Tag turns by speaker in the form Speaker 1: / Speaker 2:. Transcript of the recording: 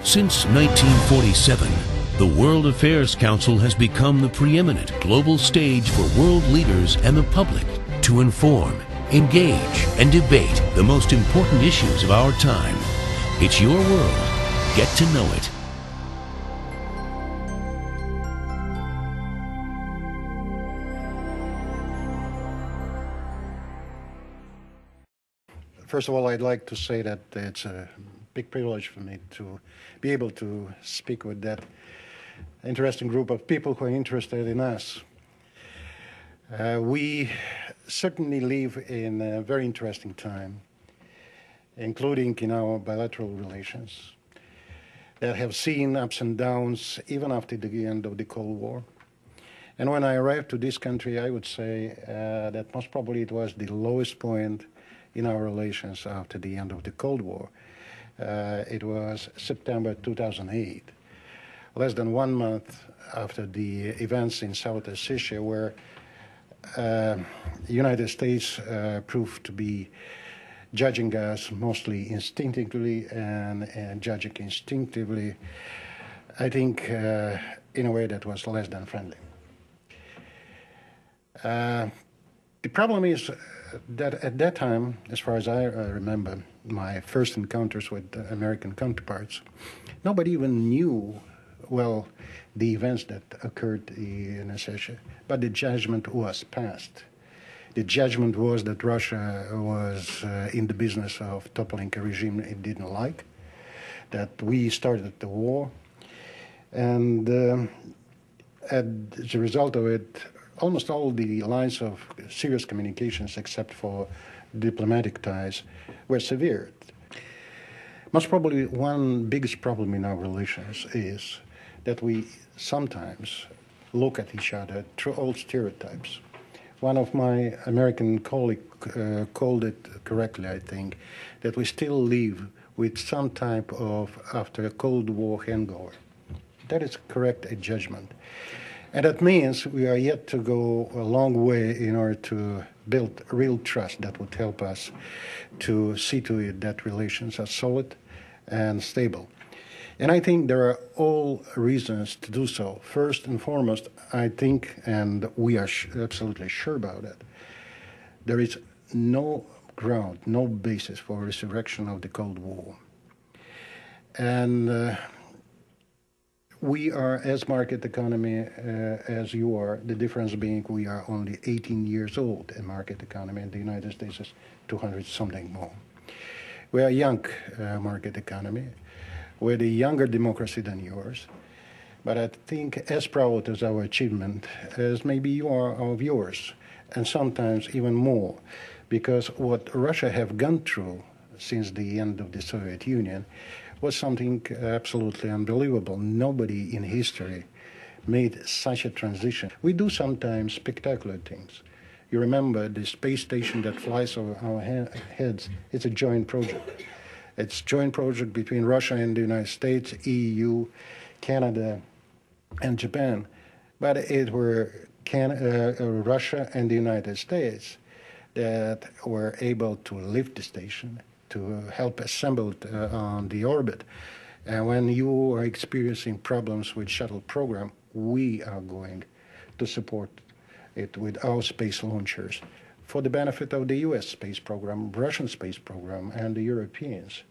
Speaker 1: Since 1947, the World Affairs Council has become the preeminent global stage for world leaders and the public to inform, engage, and debate the most important issues of our time. It's your world. Get to know it.
Speaker 2: First of all, I'd like to say that it's a big privilege for me to be able to speak with that interesting group of people who are interested in us. We certainly live in a very interesting time, including in our bilateral relations, that have seen ups and downs even after the end of the Cold War. And when I arrived to this country, I would say that most probably it was the lowest point in our relations after the end of the Cold War. It was September 2008, less than 1 month after the events in Southeast Asia, where the United States proved to be judging us mostly instinctively and judging instinctively, I think, in a way that was less than friendly. The problem is that at that time, as far as I remember, my first encounters with American counterparts, nobody even knew, well, the events that occurred in Asia, but the judgment was passed. The judgment was that Russia was in the business of toppling a regime it didn't like, that we started the war, and as a result of it, almost all the lines of serious communications, except for diplomatic ties, were severed. Most probably one biggest problem in our relations is that we sometimes look at each other through old stereotypes. One of my American colleagues called it correctly, I think, that we still live with some type of after a Cold War hangover. That is correct a judgment. And that means we are yet to go a long way in order to build real trust that would help us to see to it that relations are solid and stable. And I think there are all reasons to do so. First and foremost, I think, and we are absolutely sure about it, there is no ground, no basis for resurrection of the Cold War. And we are as market economy as you are, the difference being we are only 18 years old in market economy, and the United States is 200 something more. We are a young market economy with a younger democracy than yours, but I think as proud as our achievement as maybe you are of yours, and sometimes even more, because what Russia have gone through since the end of the Soviet Union was something absolutely unbelievable. Nobody in history made such a transition. We do sometimes spectacular things. You remember the space station that flies over our heads, it's a joint project. It's a joint project between Russia and the United States, EU, Canada, and Japan. But it were Russia and the United States that were able to lift the station, to help assemble it on the orbit. And when you are experiencing problems with shuttle program, we are going to support it with our space launchers for the benefit of the US space program, Russian space program, and the Europeans.